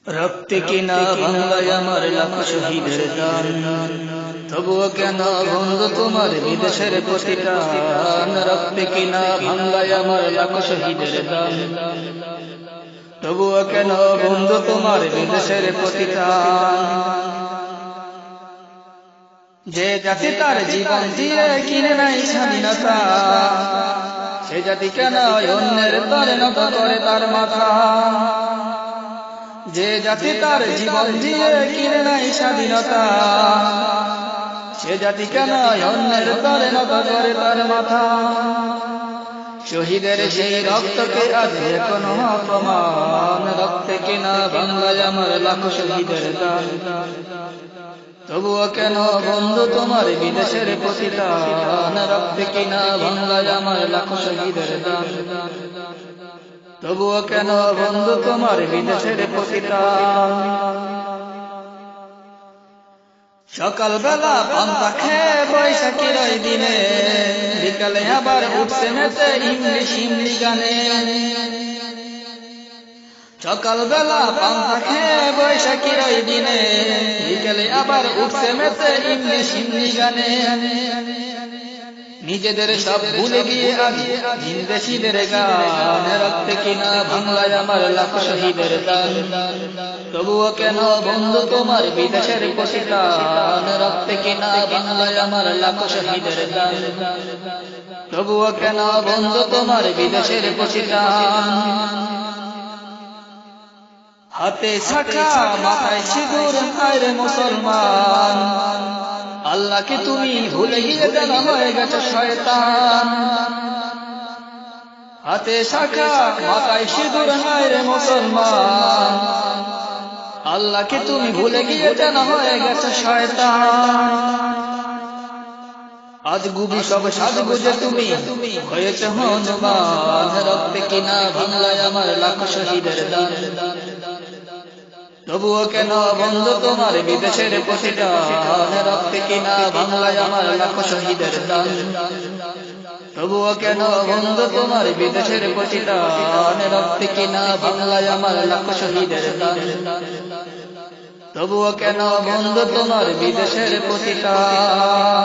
রক্তে কিনা বাংলায় আমার লাখ শহীদের দান, তবুও কেন বন্ধু তোমার বিদেশের প্রতিদান। রক্তে কিনা বাংলায় আমার লাখ শহীদের দান, তবুও কেন বন্ধু তোমার বিদেশের প্রতিদান। যে জাতি তার জীবন দিয়ে কিনে নাই স্বাধীনতা, সে জাতি কেন অন্যের তরে নত করে তার মাথা। যে জাতি তার জীবন দিয়ে কিনে নাই স্বাধীনতা, সে জাতি কেন অন্যের তরে নত করে তার মাথা। শহীদের সেই রক্তকে আজ এখনো অপমান। রক্তে কিনা বাংলায় আমার লাখ শহীদের দান, তবুও কেন বন্ধু তোমার বিদেশের প্রতিদান। রক্তে কিনা বাংলায় আমার লাখ শহীদের দান, তবুও কেন বন্ধু তোমার বিদেশের প্রতিদান। সকালবেলা পান্তা খেয়ে বৈশাখীর ওই দিনে, বিকালে আবার উঠছে মেতে ইংলিশ হিন্দি গানে। সকালবেলা পান্তা খেয়ে বৈশাখীর ওই দিনে, বিকালে আবার উঠছে মেতে ইংলিশ হিন্দি গানে। নিজেদের সব ভুলে গিয়ে আগে ভিনদেশীদের গান। রক্তে কিনা বাংলায় আমার লাখ শহীদের দান, তবুও কেন বন্ধু তোমার বিদেশের প্রতিদান। রক্তে কিনা বাংলায় আমার লাখ শহীদের দান, তবুও কেন বন্ধু তোমার বিদেশের প্রতিদান। হাতে শাখা মাথায় সিঁদুর হায় মুসলমান, আল্লাহকে তুমি ভুলে গিয়ে দেনা হয়ে গেছে শয়তান। হাতে শাখা মাথায় সিঁদুর হায় রে মুসলমান, আল্লাহকে তুমি ভুলে গিয়ে দেনা হয়ে গেছে শয়তান। আজ গুবি সব সাজগুজে তুমি হয়েছে হনুমান। রক্তে কিনা বাংলায় আমার লাখ শহীদের দান, তবুও কেন বন্ধু তোমার বিদেশের প্রতিদান। রক্তে কিনা বাংলায় আমার লাখ শহীদের দান, তবুও কেন বন্ধু তোমার বিদেশের প্রতিদান। রক্তে কিনা বাংলায় আমার লাখ শহীদের দান, তবুও কেন বন্ধু তোমার বিদেশের প্রতিদান।